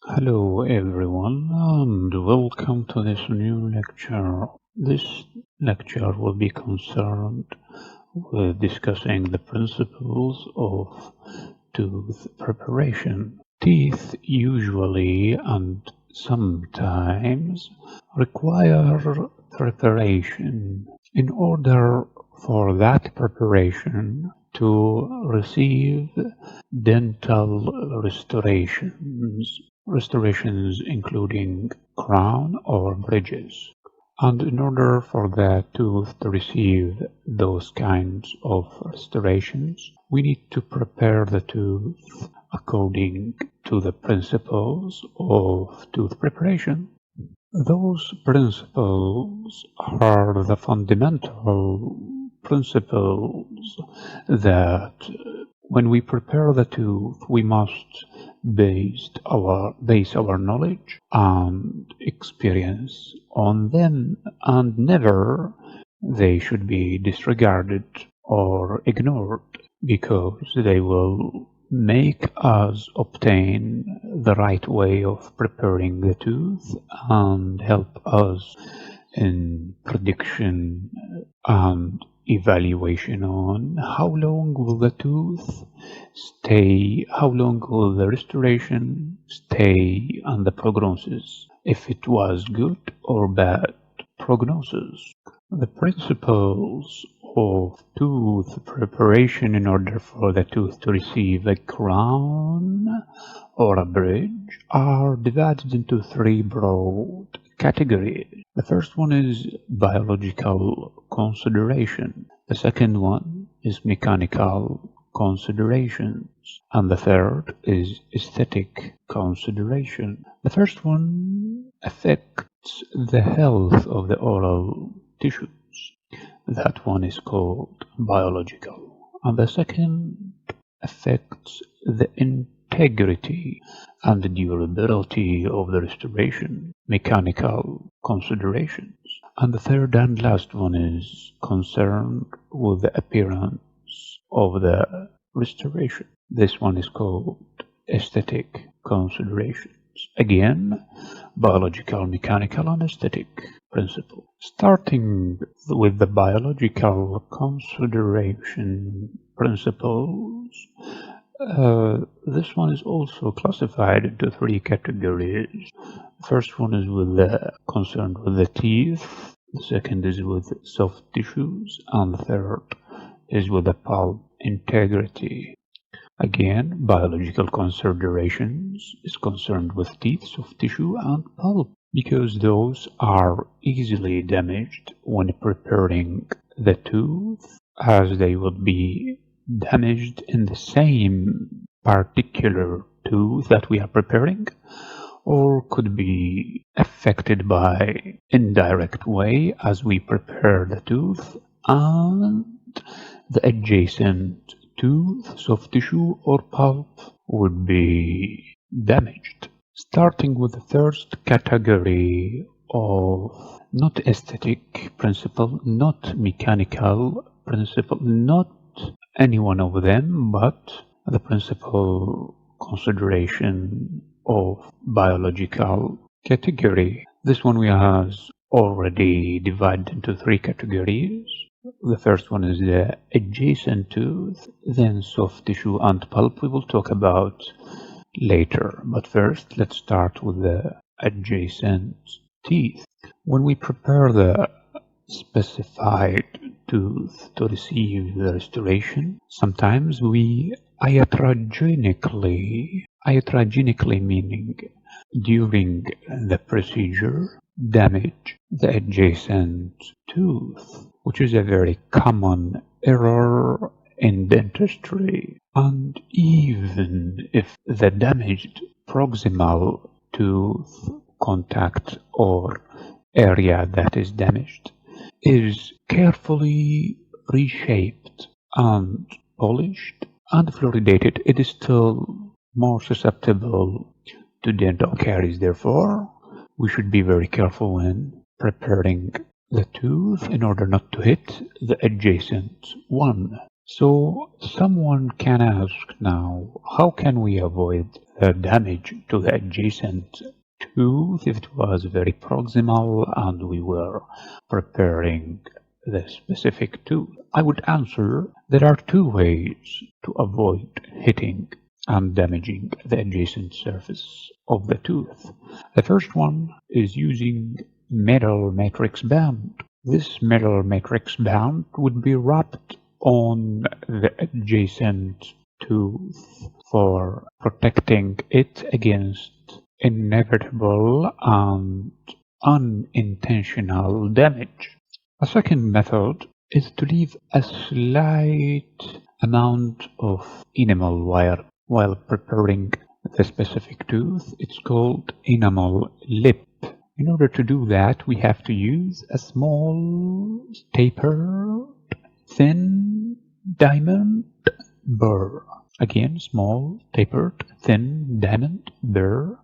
Hello everyone and welcome to this new lecture. This lecture will be concerned with discussing the principles of tooth preparation. Teeth usually and sometimes require preparation. In order for that preparation to receive dental restorations including crown or bridges. And in order for the tooth to receive those kinds of restorations, we need to prepare the tooth according to the principles of tooth preparation. Those principles are the fundamental principles that when we prepare the tooth, we must base our knowledge and experience on them, and never they should be disregarded or ignored because they will make us obtain the right way of preparing the tooth and help us in prediction and evaluation on how long will the tooth stay, how long will the restoration stay, and the prognosis, if it was good or bad prognosis. The principles of tooth preparation in order for the tooth to receive a crown or a bridge are divided into three broad categories. The first one is biological consideration. The second one is mechanical considerations. And the third is aesthetic consideration. The first one affects the health of the oral tissues. That one is called biological. And the second affects the integrity and the durability of the restoration, mechanical considerations. And the third and last one is concerned with the appearance of the restoration. This one is called aesthetic considerations. Again, biological, mechanical, and aesthetic principle. Starting with the biological consideration principles, this one is also classified into three categories. The first one is concerned with the teeth, the second is with soft tissues, and the third is with the pulp integrity. Again, biological considerations is concerned with teeth, soft tissue, and pulp, because those are easily damaged when preparing the tooth, as they would be damaged in the same particular tooth that we are preparing, or could be affected by indirect way as we prepare the tooth and the adjacent tooth, soft tissue, or pulp would be damaged. Starting with the first category of not aesthetic principle, not mechanical principle, not any one of them, but the principal consideration of biological category. This one we have already divided into three categories. The first one is the adjacent tooth, then soft tissue and pulp we will talk about later. But first, let's start with the adjacent teeth. When we prepare the specified tooth to receive the restoration, sometimes we iatrogenically meaning during the procedure, damage the adjacent tooth, which is a very common error in dentistry. And even if the damaged proximal tooth contact or area that is damaged is carefully reshaped and polished and fluoridated, it is still more susceptible to dental caries. Therefore, we should be very careful when preparing the tooth in order not to hit the adjacent one. So someone can ask now, how can we avoid the damage to the adjacent tooth if it was very proximal and we were preparing the specific tooth? I would answer there are two ways to avoid hitting and damaging the adjacent surface of the tooth. The first one is using metal matrix band. This metal matrix band would be wrapped on the adjacent tooth for protecting it against inevitable and unintentional damage. A second method is to leave a slight amount of enamel wire while preparing the specific tooth. It's called enamel lip. In order to do that, we have to use a small tapered thin diamond burr. Again, small tapered thin diamond burr,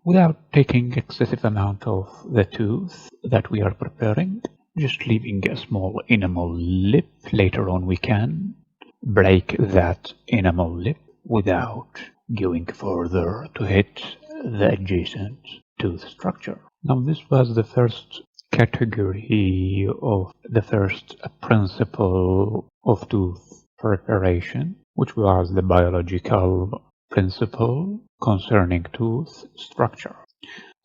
without taking excessive amount of the tooth that we are preparing, just leaving a small enamel lip. Later on we can break that enamel lip without going further to hit the adjacent tooth structure. Now this was the first category of the first principle of tooth preparation, which was the biological principle concerning tooth structure.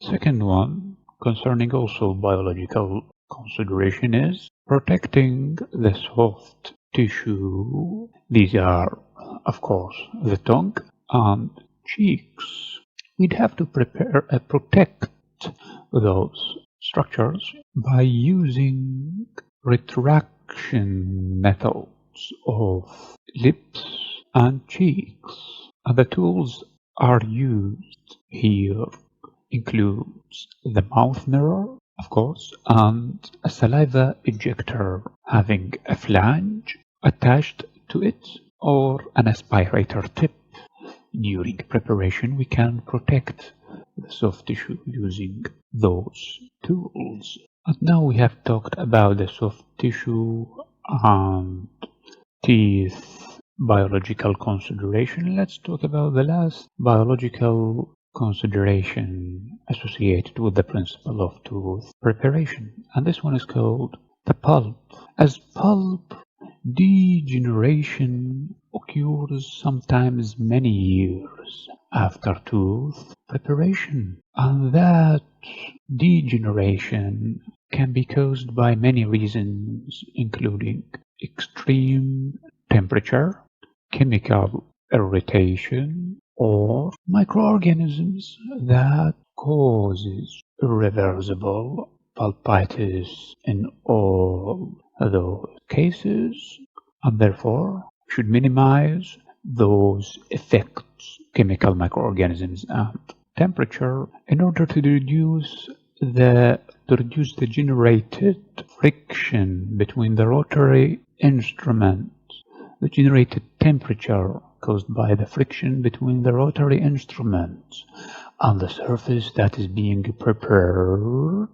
Second one, concerning also biological consideration, is protecting the soft tissue. These are, of course, the tongue and cheeks. We'd have to protect those structures by using retraction methods of lips and cheeks. And the tools are used here includes the mouth mirror, of course, and a saliva ejector having a flange attached to it or an aspirator tip. During preparation, we can protect the soft tissue using those tools. And now we have talked about the soft tissue and teeth biological consideration. Let's talk about the last biological consideration associated with the principle of tooth preparation, and this one is called the pulp. As pulp degeneration occurs sometimes many years after tooth preparation, and that degeneration can be caused by many reasons, including extreme temperature, chemical irritation, or microorganisms that causes irreversible pulpitis in all those cases, and therefore should minimize those effects, chemical microorganisms and temperature, in order to reduce the generated friction between the rotary instruments, the generated temperature caused by the friction between the rotary instruments and the surface that is being prepared.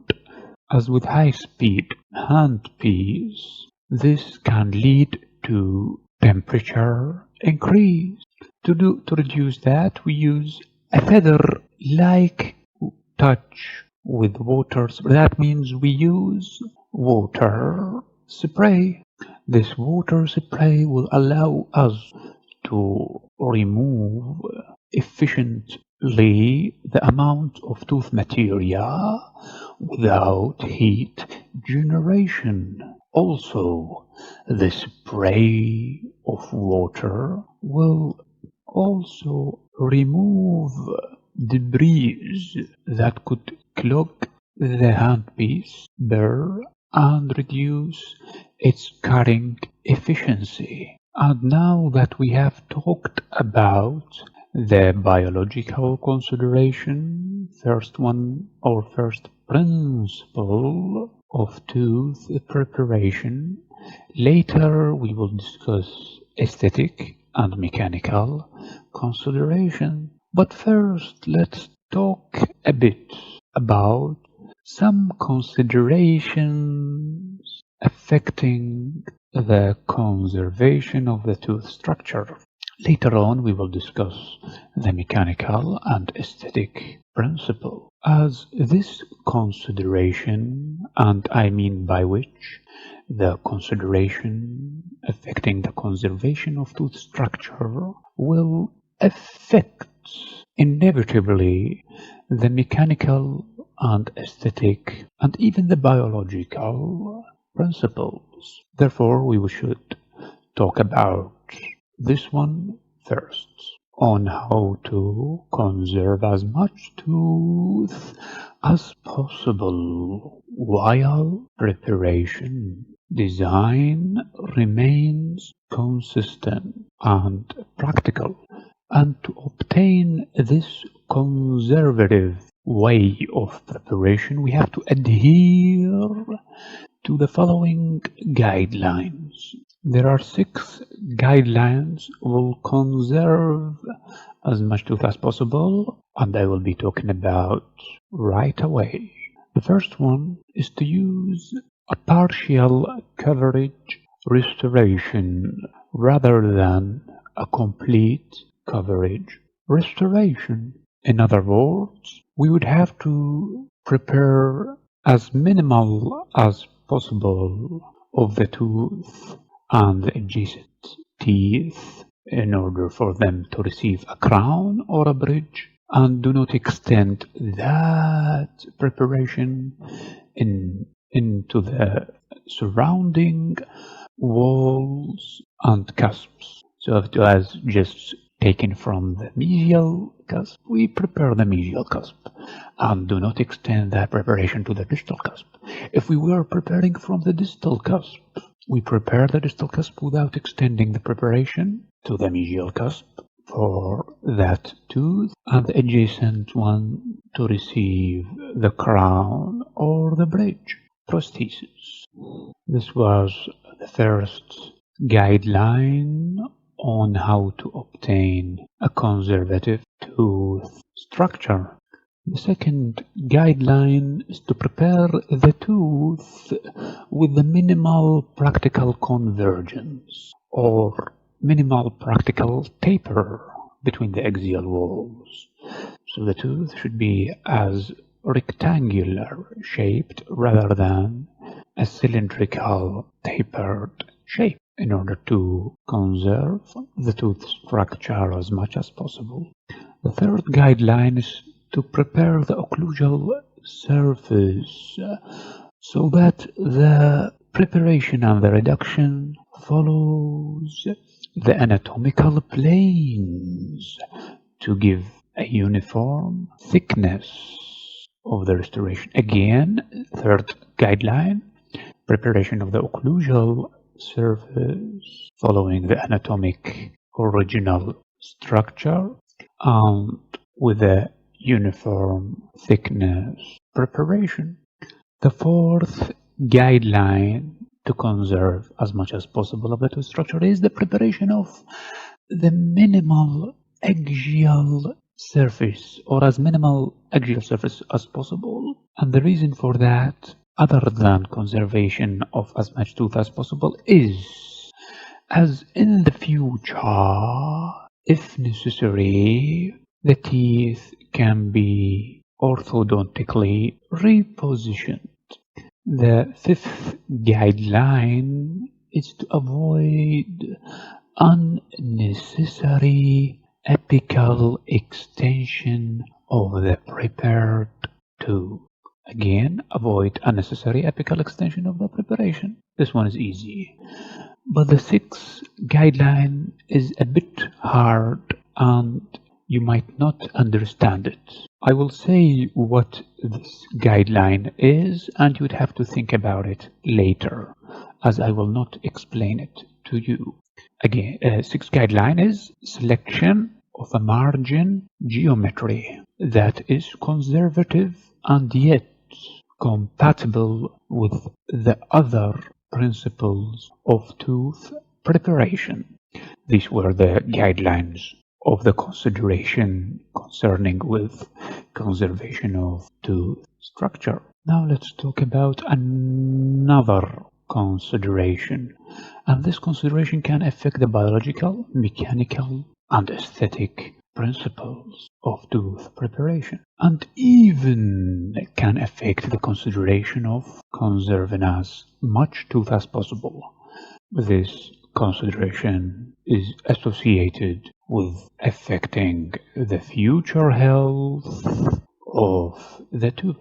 As with high-speed handpiece, this can lead to temperature increase. To reduce that, we use a feather-like touch with water. That means we use water spray. This water spray will allow us to remove efficiently the amount of tooth material without heat generation. Also, the spray of water will also remove debris that could clog the handpiece burr and reduce its cutting efficiency. And now that we have talked about the biological consideration, first principle of tooth preparation, later we will discuss aesthetic and mechanical consideration. But first, let's talk a bit about some considerations affecting the conservation of the tooth structure. Later on, we will discuss the mechanical and aesthetic principle. As this consideration, and I mean by which the consideration affecting the conservation of tooth structure will affect inevitably the mechanical and aesthetic and even the biological principles. Therefore, we should talk about this one first, on how to conserve as much tooth as possible while preparation design remains consistent and practical. And to obtain this conservative way of preparation, we have to adhere to the following guidelines. There are 6 guidelines will conserve as much tooth as possible, and I will be talking about right away. The first one is to use a partial coverage restoration rather than a complete coverage restoration. In other words, we would have to prepare as minimal as possible of the tooth and the adjacent teeth in order for them to receive a crown or a bridge, and do not extend that preparation into the surrounding walls and cusps. So as just taken from the mesial cusp, we prepare the mesial cusp and do not extend that preparation to the distal cusp. If we were preparing from the distal cusp, we prepare the distal cusp without extending the preparation to the mesial cusp for that tooth and the adjacent one to receive the crown or the bridge prosthesis. This was the first guideline on how to obtain a conservative tooth structure. The second guideline is to prepare the tooth with the minimal practical convergence or minimal practical taper between the axial walls. So the tooth should be as rectangular shaped rather than a cylindrical tapered shape in order to conserve the tooth structure as much as possible. The third guideline is to prepare the occlusal surface so that the preparation and the reduction follows the anatomical planes to give a uniform thickness of the restoration. Again, third guideline, preparation of the occlusal surface following the anatomic original structure and with a uniform thickness preparation. The fourth guideline to conserve as much as possible of the tooth structure is the preparation of the minimal axial surface or as minimal axial surface as possible. And the reason for that, other than conservation of as much tooth as possible, is as in the future, if necessary, the teeth can be orthodontically repositioned. The fifth guideline is to avoid unnecessary apical extension of the prepared tooth. Again, avoid unnecessary apical extension of the preparation. This one is easy. But the sixth guideline is a bit hard and you might not understand it. I will say what this guideline is and you'd have to think about it later, as I will not explain it to you. Again, sixth guideline is selection of a margin geometry that is conservative and yet compatible with the other principles of tooth preparation. These were the guidelines of the consideration concerning with conservation of tooth structure. Now let's talk about another consideration, and this consideration can affect the biological, mechanical, and aesthetic principles of tooth preparation, and even can affect the consideration of conserving as much tooth as possible. This consideration is associated with affecting the future health of the tooth.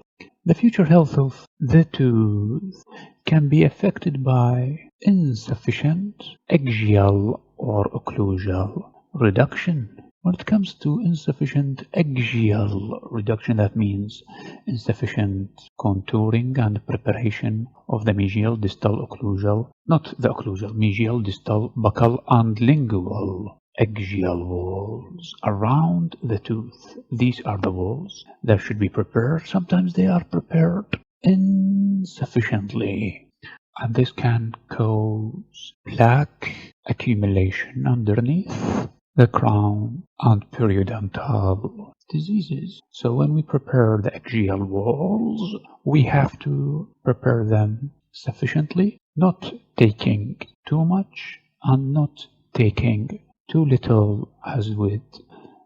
The future health of the tooth can be affected by insufficient axial or occlusal reduction. When it comes to insufficient axial reduction, that means insufficient contouring and preparation of the mesial, distal, occlusal, not the occlusal, mesial, distal, buccal, and lingual axial walls around the tooth. These are the walls that should be prepared. Sometimes they are prepared insufficiently, and this can cause plaque accumulation underneath the crown and periodontal diseases. So when we prepare the axial walls, we have to prepare them sufficiently, not taking too much and not taking too little, as would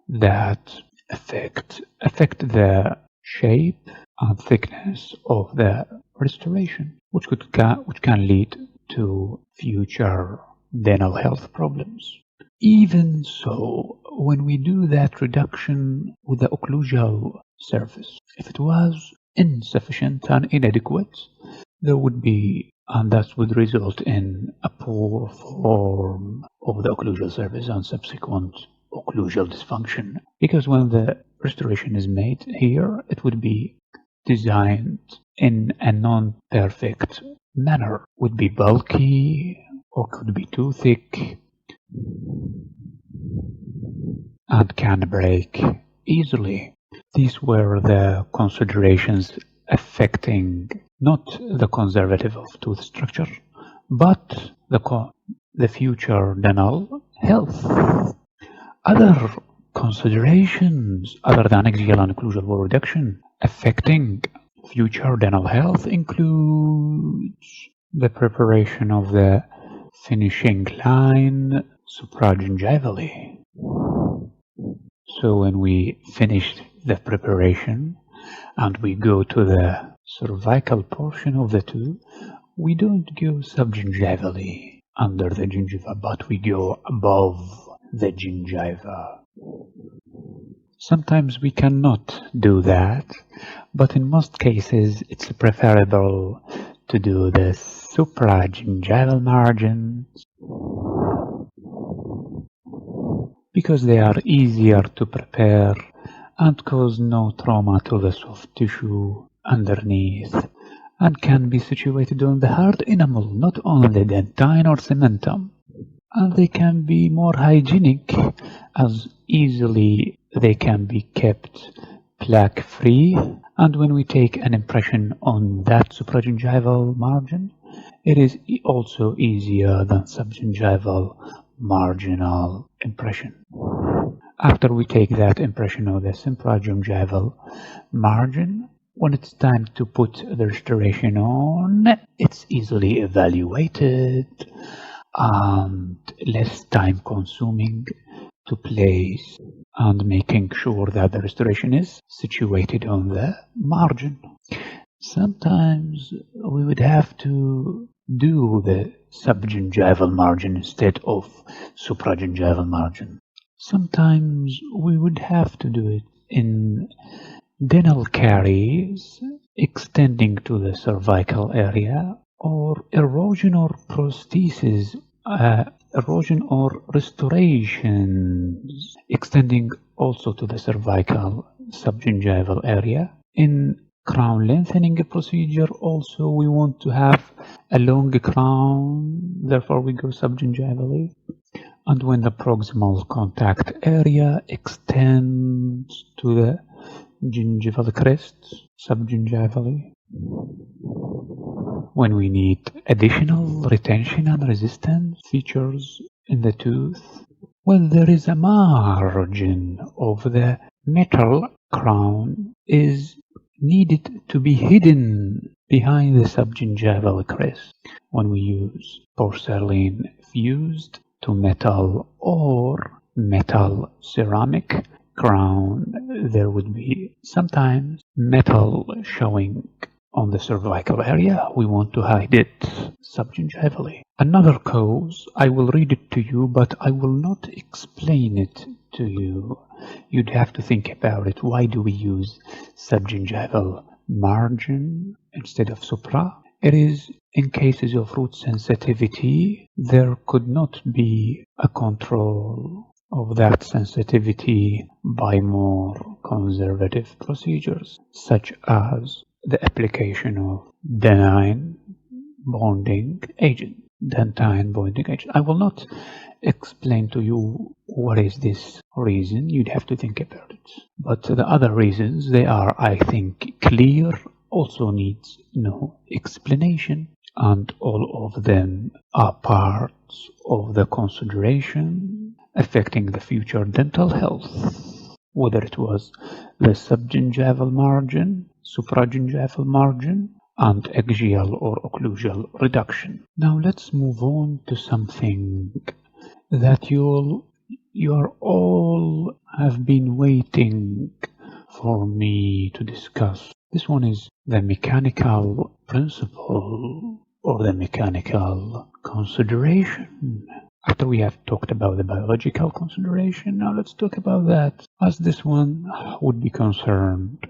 that affect the shape and thickness of the restoration, which can lead to future dental health problems. Even so, when we do that reduction with the occlusal surface, if it was insufficient and inadequate, there would be, and that would result in a poor form of the occlusal surface and subsequent occlusal dysfunction. Because when the restoration is made here, it would be designed in a non-perfect manner. Would be bulky or could be too thick and can break easily. These were the considerations affecting not the conservative of tooth structure, but the future dental health. Other considerations other than axial and occlusal wall reduction affecting future dental health includes the preparation of the finishing line supragingivally. So when we finish the preparation and we go to the cervical portion of the tooth, we don't go subgingivally under the gingiva, but we go above the gingiva. Sometimes we cannot do that, but in most cases it's preferable to do the supragingival margins because they are easier to prepare and cause no trauma to the soft tissue underneath and can be situated on the hard enamel, not on the dentine or cementum. And they can be more hygienic as easily they can be kept plaque free. And when we take an impression on that supragingival margin, it is also easier than subgingival marginal impression. After we take that impression of the supragingival margin, when it's time to put the restoration on, it's easily evaluated and less time consuming to place and making sure that the restoration is situated on the margin. Sometimes we would have to do the subgingival margin instead of supragingival margin. Sometimes we would have to do it in dental caries extending to the cervical area, or erosion or prosthesis, erosion or restorations extending also to the cervical subgingival area. In crown lengthening procedure also we want to have a long crown, therefore we go subgingivally. And when the proximal contact area extends to the gingival crest subgingivally. When we need additional retention and resistance features in the tooth, when there is a margin of the metal crown is needed to be hidden behind the subgingival crest. when we use porcelain fused to metal or metal ceramic crown, there would be sometimes metal showing on the cervical area. We want to hide it subgingivally. Another cause, I will read it to you, but I will not explain it to you. You'd have to think about it. Why do we use subgingival margin instead of supra? It is in cases of root sensitivity, there could not be a control of that sensitivity by more conservative procedures, such as the application of dentine bonding agent. I will not explain to you what is this reason. You'd have to think about it. But the other reasons, they are, I think, clear, also needs no explanation, and all of them are parts of the consideration affecting the future dental health, whether it was the subgingival margin, supragingival margin, and axial or occlusal reduction. Now let's move on to something that you all have been waiting for me to discuss. This one is the mechanical principle or the mechanical consideration. After we have talked about the biological consideration, now let's talk about that, as this one would be concerned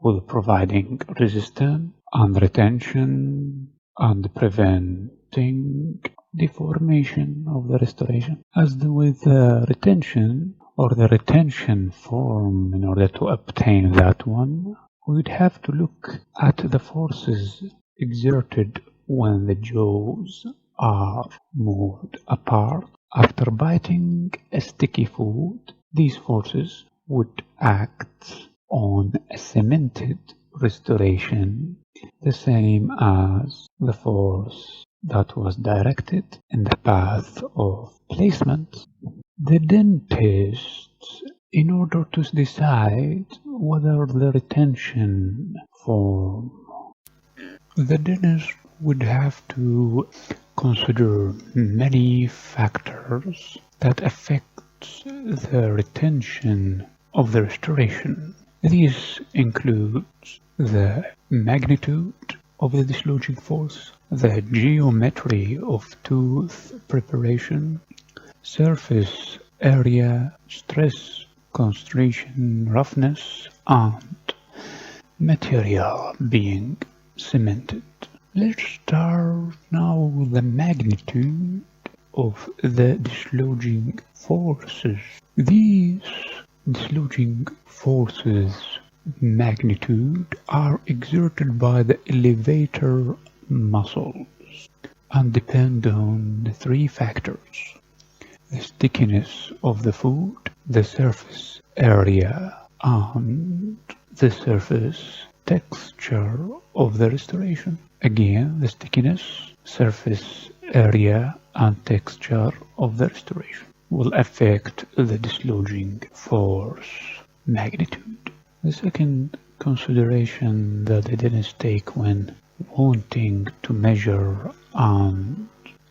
with providing resistance and retention and preventing deformation of the restoration. As with the retention or the retention form, in order to obtain that one, we would have to look at the forces exerted when the jaws are moved apart. After biting a sticky food, these forces would act on a cemented restoration, the same as the force that was directed in the path of placement. The dentist, in order to decide whether the retention form, the dentist would have to consider many factors that affect the retention of the restoration. These include the magnitude of the dislodging force, the geometry of tooth preparation, surface area, stress, constriction, roughness, and material being cemented. Let's start now with the magnitude of the dislodging forces. These dislodging forces magnitude are exerted by the elevator muscles and depend on the three factors: the stickiness of the food, the surface area, and the surface texture of the restoration. Again, the stickiness, surface area, and texture of the restoration will affect the dislodging force magnitude. The second consideration that the dentist take when wanting to measure and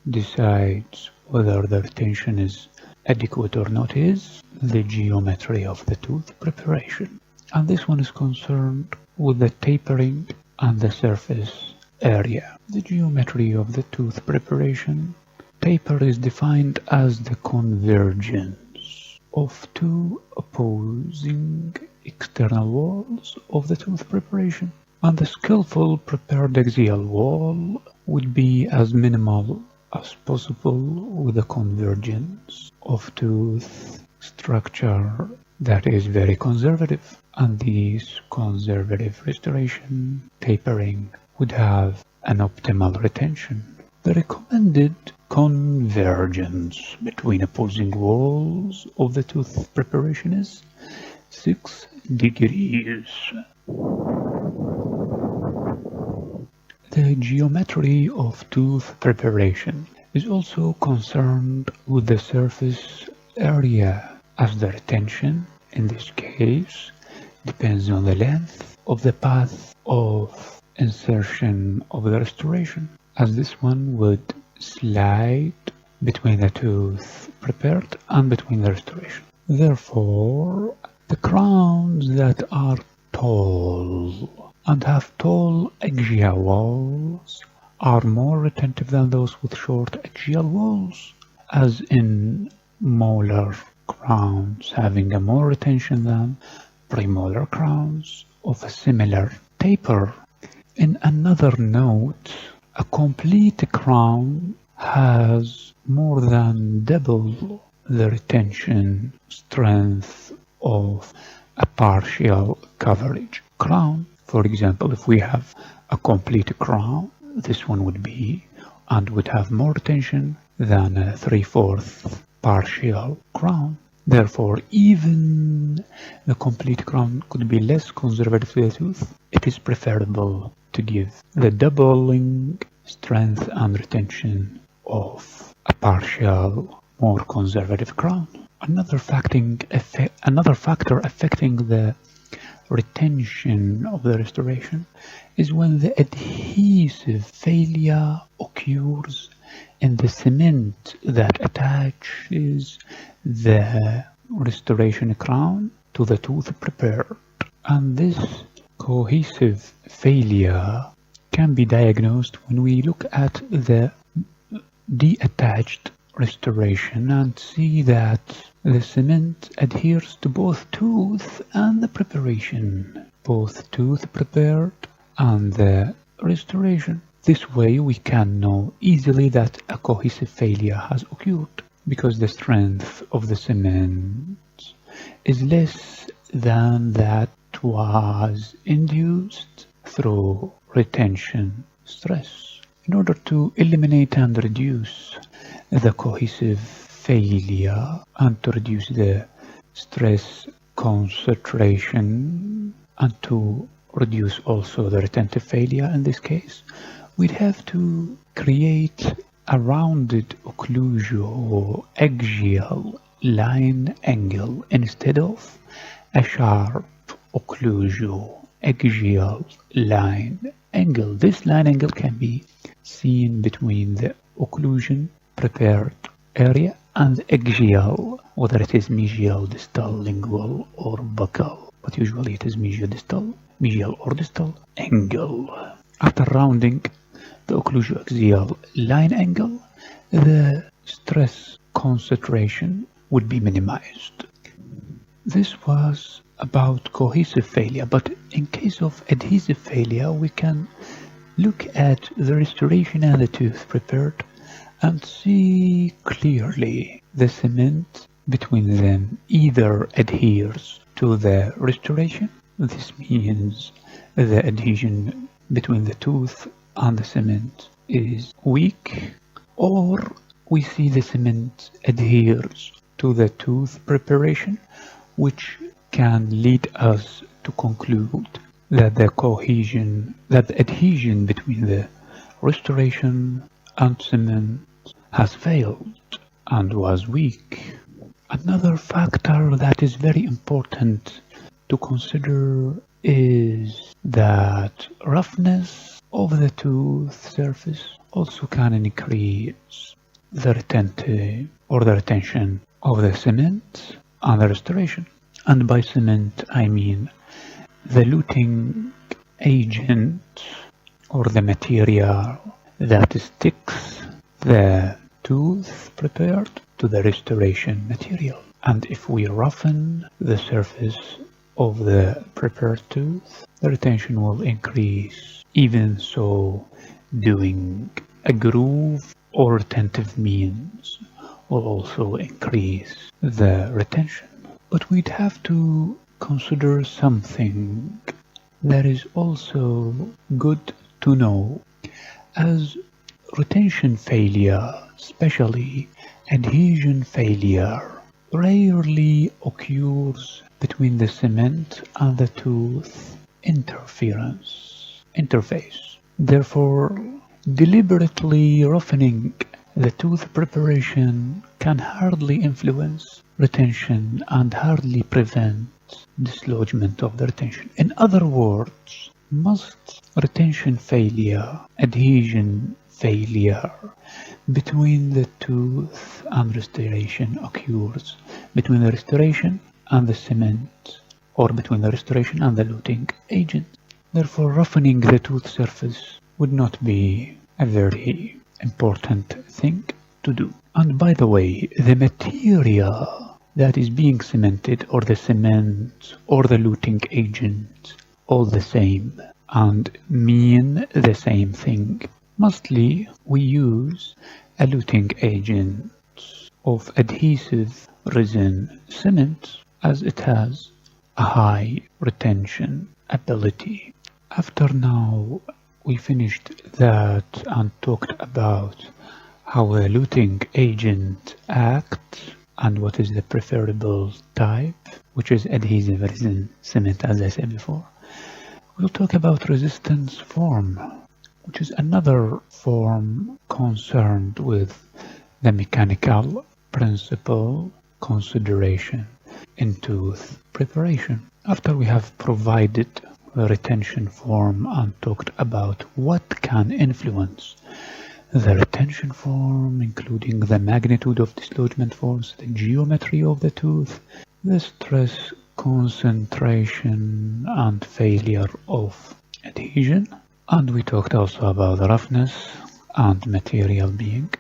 decides whether the retention is adequate or not is the geometry of the tooth preparation. And this one is concerned with the tapering and the surface area. The geometry of the tooth preparation. Taper is defined as the convergence of two opposing external walls of the tooth preparation, and the skillful prepared axial wall would be as minimal as possible with a convergence of tooth structure that is very conservative, and these conservative restoration tapering would have an optimal retention. The recommended convergence between opposing walls of the tooth preparation is 6 degrees. The geometry of tooth preparation is also concerned with the surface area, as the retention, in this case, depends on the length of the path of insertion of the restoration. as this one would slide between the tooth prepared and between the restoration. Therefore, the crowns that are tall and have tall axial walls are more retentive than those with short axial walls, as in molar crowns having a more retention than premolar crowns of a similar taper. In another note, a complete crown has more than double the retention strength of a partial coverage crown. For example, if we have a complete crown, this one would be and would have more retention than a 3/4 partial crown. Therefore, even the complete crown could be less conservative to the tooth. It is preferable to give the doubling strength and retention of a partial, more conservative crown. Another factor affecting the retention of the restoration is when the adhesive failure occurs in the cement that attaches the restoration crown to the tooth prepared. And this cohesive failure can be diagnosed when we look at the deattached restoration and see that the cement adheres to both tooth and the preparation, both tooth prepared and the restoration. This way we can know easily that a cohesive failure has occurred, because the strength of the cement is less than that was induced through retention stress. In order to eliminate and reduce the cohesive failure and to reduce the stress concentration and to reduce also the retentive failure in this case, we'd have to create a rounded occlusio or axial line angle instead of a sharp occlusio axial line angle. This line angle can be seen between the occlusion prepared area and axial, whether it is mesial, distal, lingual, or buccal, but usually it is mesial or distal angle. After rounding the occlusio-axial line angle, the stress concentration would be minimized. This was about cohesive failure, but in case of adhesive failure, we can look at the restoration and the tooth prepared and see clearly the cement between them either adheres to the restoration. This means the adhesion between the tooth and the cement is weak, or we see the cement adheres to the tooth preparation, which can lead us to conclude that the adhesion between the restoration and cement has failed and was weak. Another factor that is very important to consider is that roughness of the tooth surface also can increase the retention of the cement and the restoration. And by cement I mean the luting agent or the material that sticks the tooth prepared to the restoration material. And if we roughen the surface of the prepared tooth, the retention will increase. Even so, doing a groove or retentive means will also increase the retention. But we'd have to consider something that is also good to know, as retention failure, especially adhesion failure, rarely occurs between the cement and the tooth interface. Therefore, deliberately roughening the tooth preparation can hardly influence retention and hardly prevent dislodgement of the retention. In other words, most retention failure, adhesion failure between the tooth and restoration occurs between the restoration and the cement, or between the restoration and the luting agent. Therefore, roughening the tooth surface would not be a very important thing to do. And by the way, the material that is being cemented, or the cement, or the luting agent, all the same and mean the same thing. Mostly we use a luting agent of adhesive resin cement, as it has a high retention ability. After now we finished that and talked about how a luting agent acts and what is the preferable type, which is adhesive resin cement, as I said before. We'll talk about resistance form, which is another form concerned with the mechanical principle consideration in tooth preparation. After we have provided the retention form and talked about what can influence the retention form, including the magnitude of dislodgement force, the geometry of the tooth, the stress concentration and failure of adhesion, and we talked also about the roughness and material being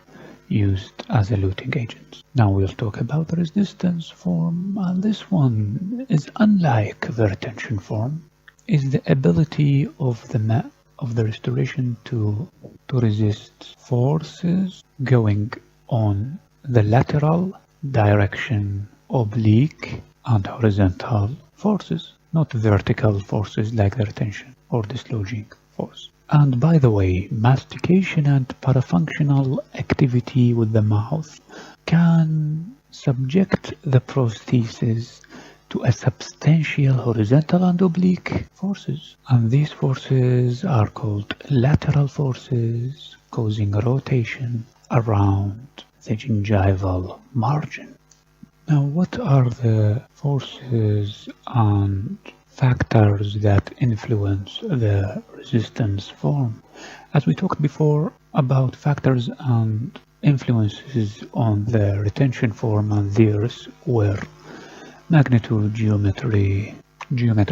used as a luting agent. Now we'll talk about the resistance form, and this one is unlike the retention form. Is the ability of the restoration to resist forces going on the lateral direction, oblique and horizontal forces, not vertical forces like the retention or dislodging force. And by the way, mastication and parafunctional activity with the mouth can subject the prosthesis to a substantial horizontal and oblique forces. And these forces are called lateral forces, causing rotation around the gingival margin. Now, what are the forces and factors that influence the resistance form? As we talked before about factors and influences on the retention form, and theirs were magnitude, geometry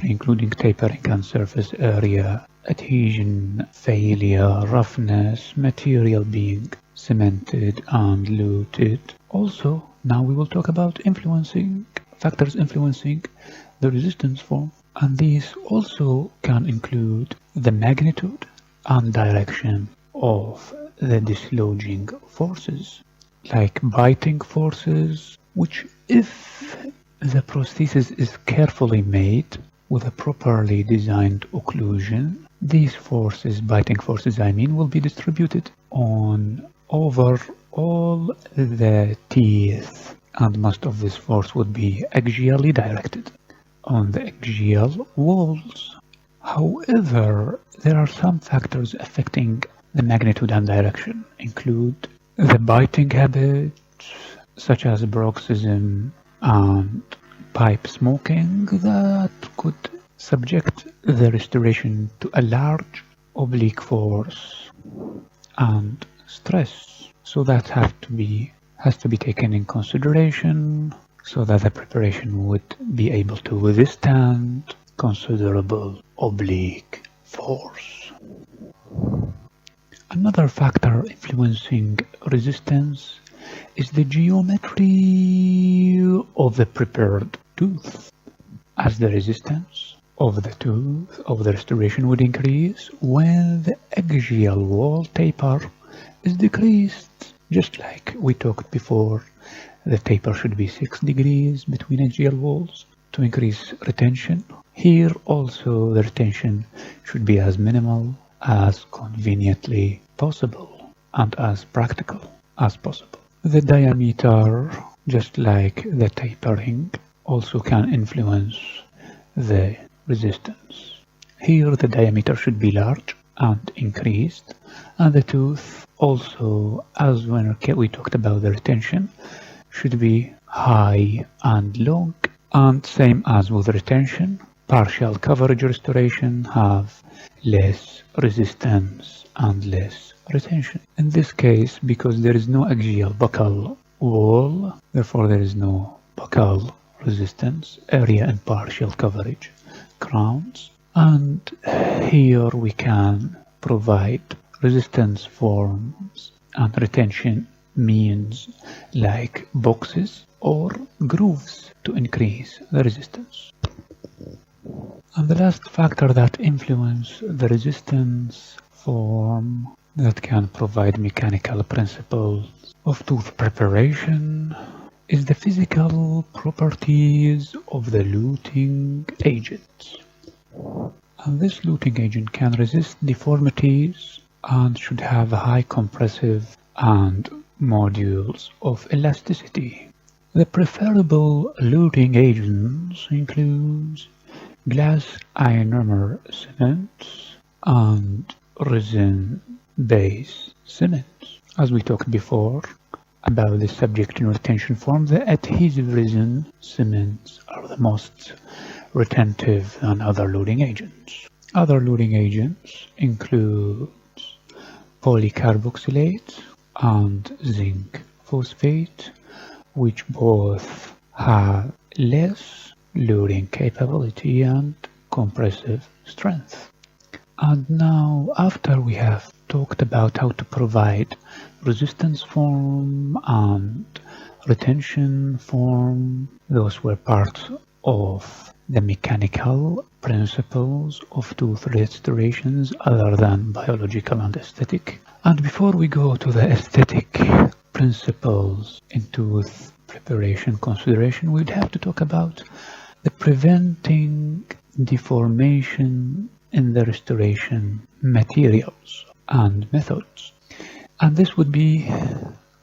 including tapering and surface area, adhesion, failure, roughness, material being cemented and luted. Also, now we will talk about factors influencing the resistance form, and these also can include the magnitude and direction of the dislodging forces, like biting forces, which if the prosthesis is carefully made with a properly designed occlusion, these forces, biting forces I mean, will be distributed over all the teeth, and most of this force would be axially directed on the axial walls. However, there are some factors affecting the magnitude and direction, include the biting habits, such as bruxism and pipe smoking, that could subject the restoration to a large oblique force and stress. So that has to be taken in consideration so that the preparation would be able to withstand considerable oblique force. Another factor influencing resistance is the geometry of the prepared tooth. As the resistance of the tooth of the restoration would increase when the axial wall taper is decreased, just like we talked before, the taper should be 6 degrees between axial walls to increase retention. Here also the retention should be as minimal as conveniently possible and as practical as possible. The diameter, just like the tapering, also can influence the resistance. Here the diameter should be large and increased, and the tooth also, as when we talked about the retention, should be high and long, and same as with retention, partial coverage restoration have less resistance and less retention. In this case, because there is no axial buccal wall, therefore there is no buccal resistance area in partial coverage crowns, and here we can provide resistance forms and retention means like boxes or grooves to increase the resistance. And the last factor that influences the resistance form that can provide mechanical principles of tooth preparation is the physical properties of the luting agent. And this luting agent can resist deformities and should have high compressive and modules of elasticity. The preferable luting agents include glass ionomer cements and resin-based cements. As we talked before about the subject in retention form, the adhesive resin cements are the most retentive than other luting agents. Other luting agents include polycarboxylate and zinc phosphate, which both have less luting capability and compressive strength. And now, after we have talked about how to provide resistance form and retention form, those were parts of the mechanical principles of tooth restorations other than biological and aesthetic. And before we go to the aesthetic principles in tooth preparation consideration, we'd have to talk about the preventing deformation in the restoration materials and methods. And this would be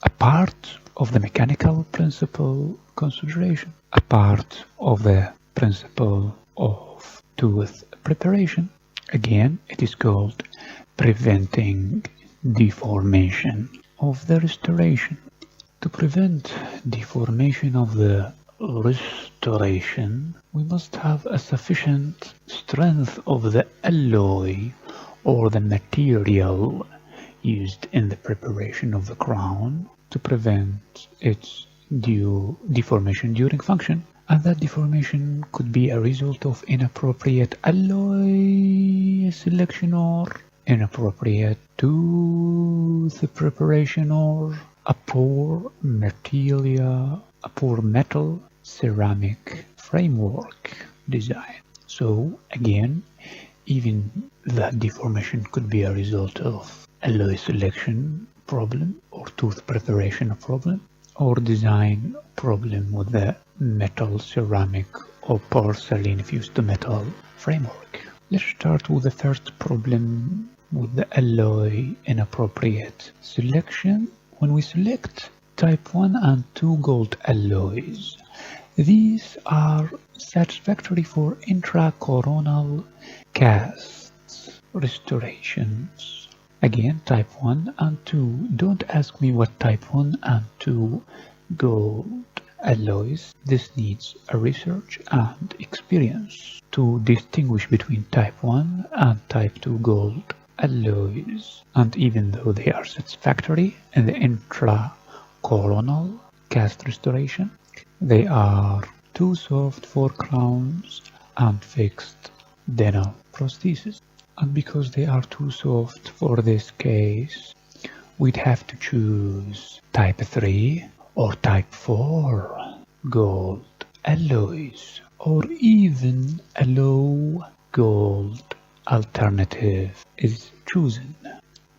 a part of the mechanical principle consideration, a part of the principle of tooth preparation. Again, it is called preventing deformation of the restoration. To prevent deformation of the restoration, we must have a sufficient strength of the alloy or the material used in the preparation of the crown to prevent its deformation during function. And that deformation could be a result of inappropriate alloy selection or inappropriate tooth preparation or a poor metal ceramic framework design. So again, even that deformation could be a result of alloy selection problem or tooth preparation problem or design problem with the metal ceramic or porcelain fused to metal framework. Let's start with the first problem with the alloy inappropriate selection. When we select type 1 and 2 gold alloys, these are satisfactory for intracoronal casts restorations. Again, type 1 and 2. Don't ask me what type 1 and 2 gold alloys. This needs a research and experience to distinguish between type 1 and type 2 gold alloys. And even though they are satisfactory in the intracoronal cast restoration, they are too soft for crowns and fixed dental prosthesis. And because they are too soft for this case, we'd have to choose type 3 or type 4 gold alloys, or even a low gold alternative is chosen,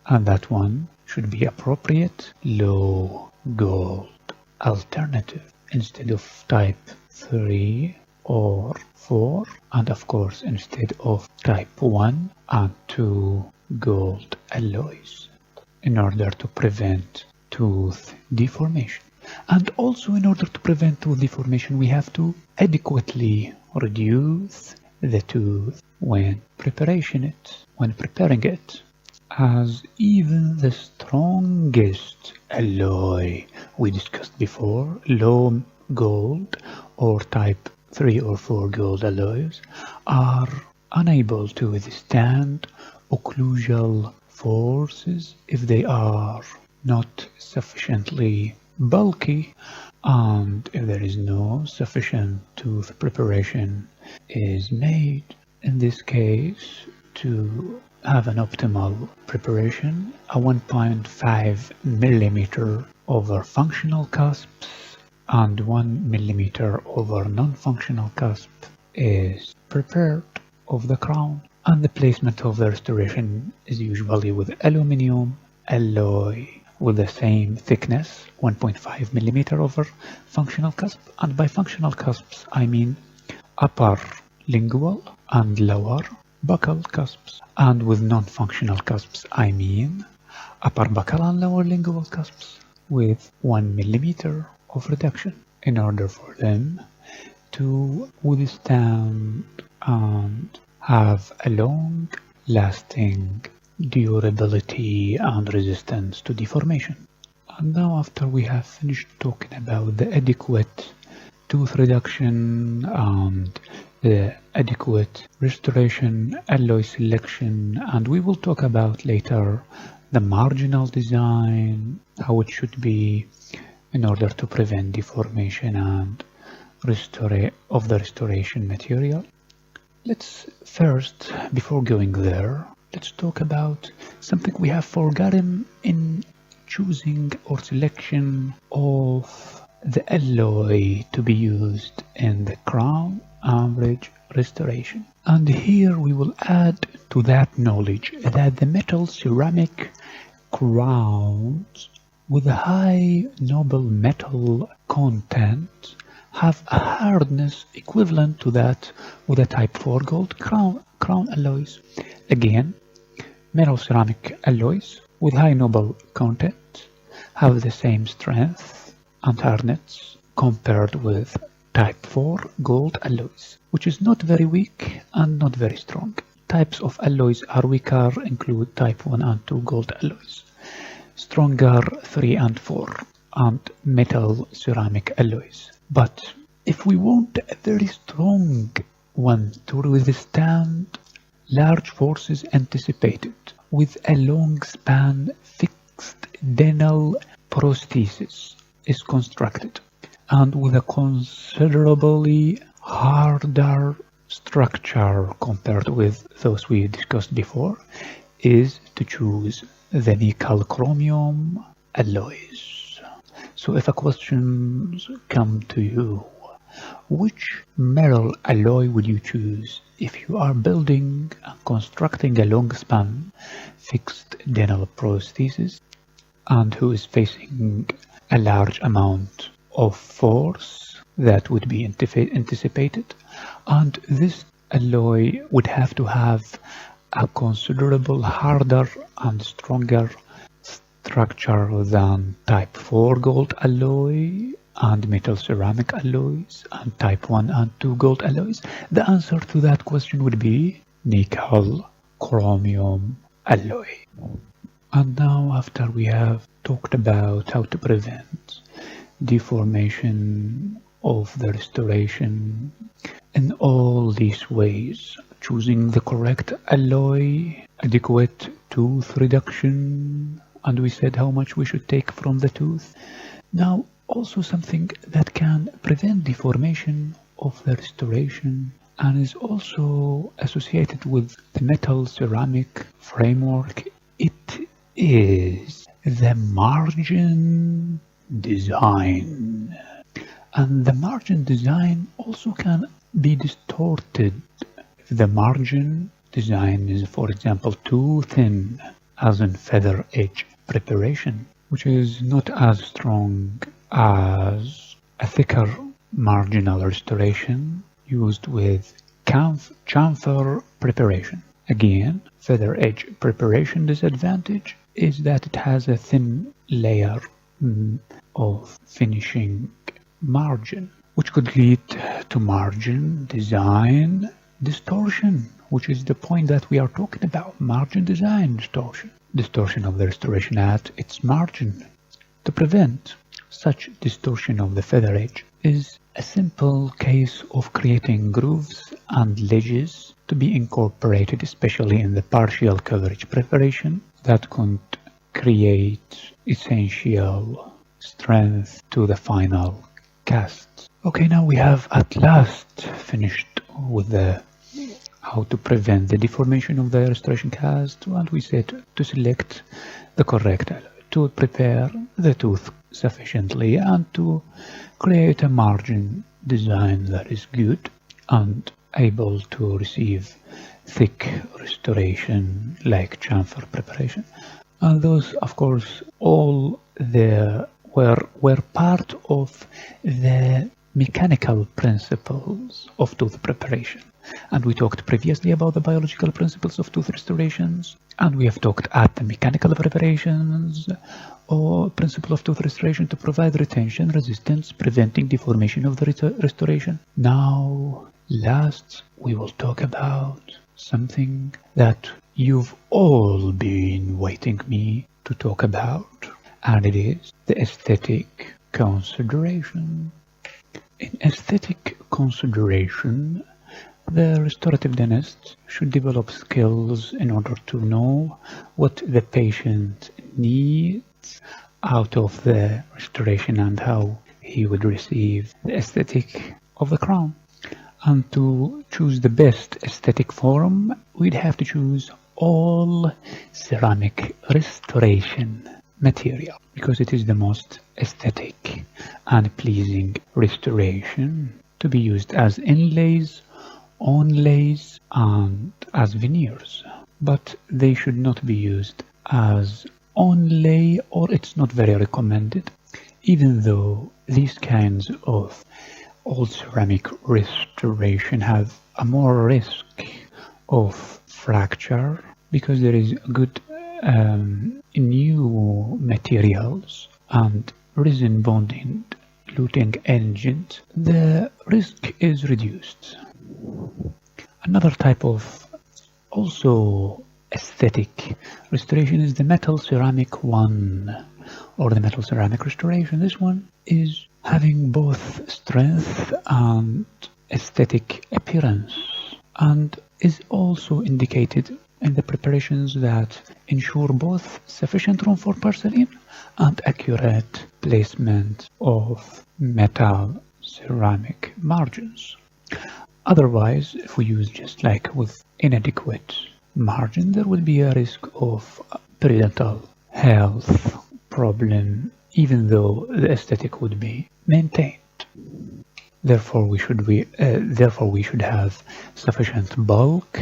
and that one should be appropriate low gold alternative instead of type 3 or 4, and of course instead of type 1 and 2 gold alloys, in order to prevent tooth deformation. And also, in order to prevent tooth deformation, we have to adequately reduce the tooth when preparing it, as even the strongest alloy we discussed before, low gold or type 3 or 4 gold alloys are unable to withstand occlusal forces if they are not sufficiently bulky, and if there is no sufficient tooth preparation is made. In this case, to have an optimal preparation, a 1.5 millimeter over functional cusps and 1 millimeter over non-functional cusp is prepared of the crown, and the placement of the restoration is usually with aluminum alloy with the same thickness, 1.5 millimeter over functional cusp, and by functional cusps I mean upper lingual and lower buccal cusps, and with non-functional cusps I mean upper buccal and lower lingual cusps with 1 millimeter of reduction in order for them to withstand and have a long lasting durability and resistance to deformation. And now, after we have finished talking about the adequate tooth reduction and the adequate restoration alloy selection, and we will talk about later the marginal design, how it should be in order to prevent deformation and of the restoration material. Let's first, before going there, let's talk about something we have forgotten in choosing or selection of the alloy to be used in the crown and bridge restoration. And here we will add to that knowledge that the metal ceramic crowns with a high noble metal content have a hardness equivalent to that with a type 4 gold crown alloys. Again, metal ceramic alloys with high noble content have the same strength and hardness compared with type 4 gold alloys, which is not very weak and not very strong. Types of alloys are weaker include type 1 and 2 gold alloys, stronger 3 and 4, and metal ceramic alloys. But if we want a very strong one to withstand large forces anticipated with a long span fixed dental prosthesis is constructed and with a considerably harder structure compared with those we discussed before, is to choose the nickel chromium alloys. So if a question come to you, which metal alloy would you choose if you are building and constructing a long span fixed dental prosthesis and who is facing a large amount of force that would be anticipated, and this alloy would have to have a considerable harder and stronger structure than type 4 gold alloy and metal ceramic alloys and type 1 and 2 gold alloys? The answer to that question would be nickel chromium alloy. And now, after we have talked about how to prevent deformation of the restoration in all these ways, choosing the correct alloy, adequate tooth reduction, and we said how much we should take from the tooth. Now, also something that can prevent deformation of the restoration and is also associated with the metal ceramic framework, it is the margin design. And the margin design also can be distorted if the margin design is, for example, too thin, as in feather edge preparation, which is not as strong as a thicker marginal restoration used with chamfer preparation. Again, feather edge preparation disadvantage is that it has a thin layer of finishing margin, which could lead to margin design distortion, which is the point that we are talking about, margin design distortion of the restoration at its margin. To prevent such distortion of the feather edge is a simple case of creating grooves and ledges to be incorporated, especially in the partial coverage preparation, that could create essential strength to the final cast. Okay, now we have at last finished with the how to prevent the deformation of the restoration cast, and we said to select the correct to prepare the tooth sufficiently and to create a margin design that is good and able to receive thick restoration like chamfer preparation. And those, of course, all were part of the mechanical principles of tooth preparation. And we talked previously about the biological principles of tooth restorations, and we have talked at the mechanical preparations or principle of tooth restoration to provide retention, resistance, preventing deformation of the restoration. Now, last, we will talk about something that you've all been waiting me to talk about, and it is the aesthetic consideration. In aesthetic consideration, the restorative dentist should develop skills in order to know what the patient needs out of the restoration and how he would receive the aesthetic of the crown. And to choose the best aesthetic form, we'd have to choose all ceramic restoration material because it is the most aesthetic and pleasing restoration to be used as inlays, onlays, and as veneers, but they should not be used as onlay, or it's not very recommended, even though these kinds of old ceramic restoration have a more risk of fracture because there is good new materials and resin bonding luting agent. The risk is reduced. Another type of also aesthetic restoration is the metal ceramic one, or the metal ceramic restoration. This one is having both strength and aesthetic appearance, and is also indicated in the preparations that ensure both sufficient room for porcelain and accurate placement of metal ceramic margins. Otherwise, if we use just like with inadequate margin, there will be a risk of periodontal health problem, even though the aesthetic would be maintained. Therefore, we should have sufficient bulk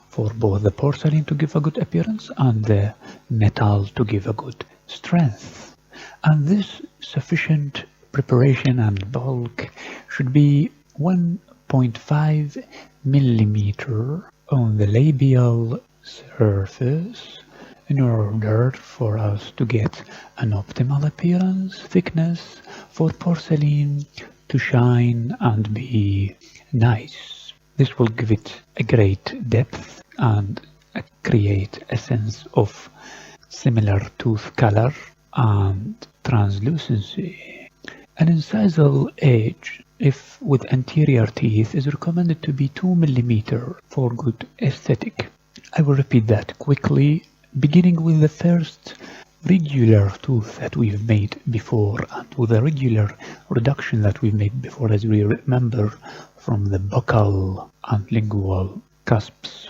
for both the porcelain to give a good appearance and the metal to give a good strength. And this sufficient preparation and bulk should be 1.5 millimeter on the labial surface in order for us to get an optimal appearance, thickness for porcelain to shine and be nice. This will give it a great depth and create a sense of similar tooth color and translucency. An incisal edge, if with anterior teeth, is recommended to be 2 millimeter for good aesthetic. I will repeat that quickly, beginning with the first regular tooth that we've made before and with a regular reduction that we've made before, as we remember from the buccal and lingual cusps.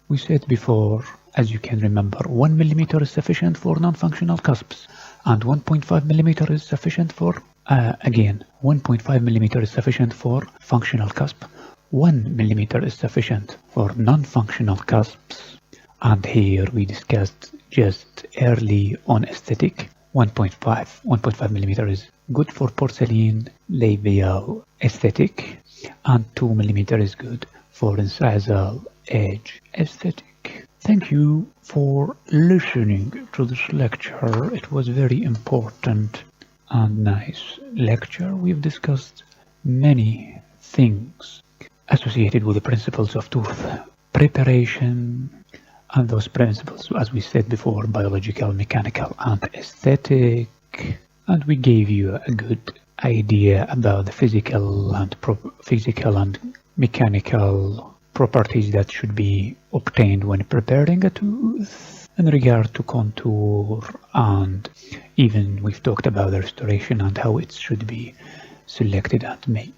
We said before, as you can remember, 1 millimeter is sufficient for non-functional cusps and 1.5 millimeter is sufficient for, again, 1.5 millimeter is sufficient for functional cusp, 1 millimeter is sufficient for non-functional cusps, and here we discussed just early on aesthetic, 1.5 millimeter is good for porcelain labial aesthetic, and 2 millimeter is good for incisal edge aesthetic. Thank you for listening to this lecture. It was very important and nice lecture. We've discussed many things associated with the principles of tooth preparation, and those principles, as we said before, biological, mechanical, and aesthetic. And we gave you a good idea about the physical and mechanical properties that should be obtained when preparing a tooth in regard to contour, and even we've talked about the restoration and how it should be selected and made.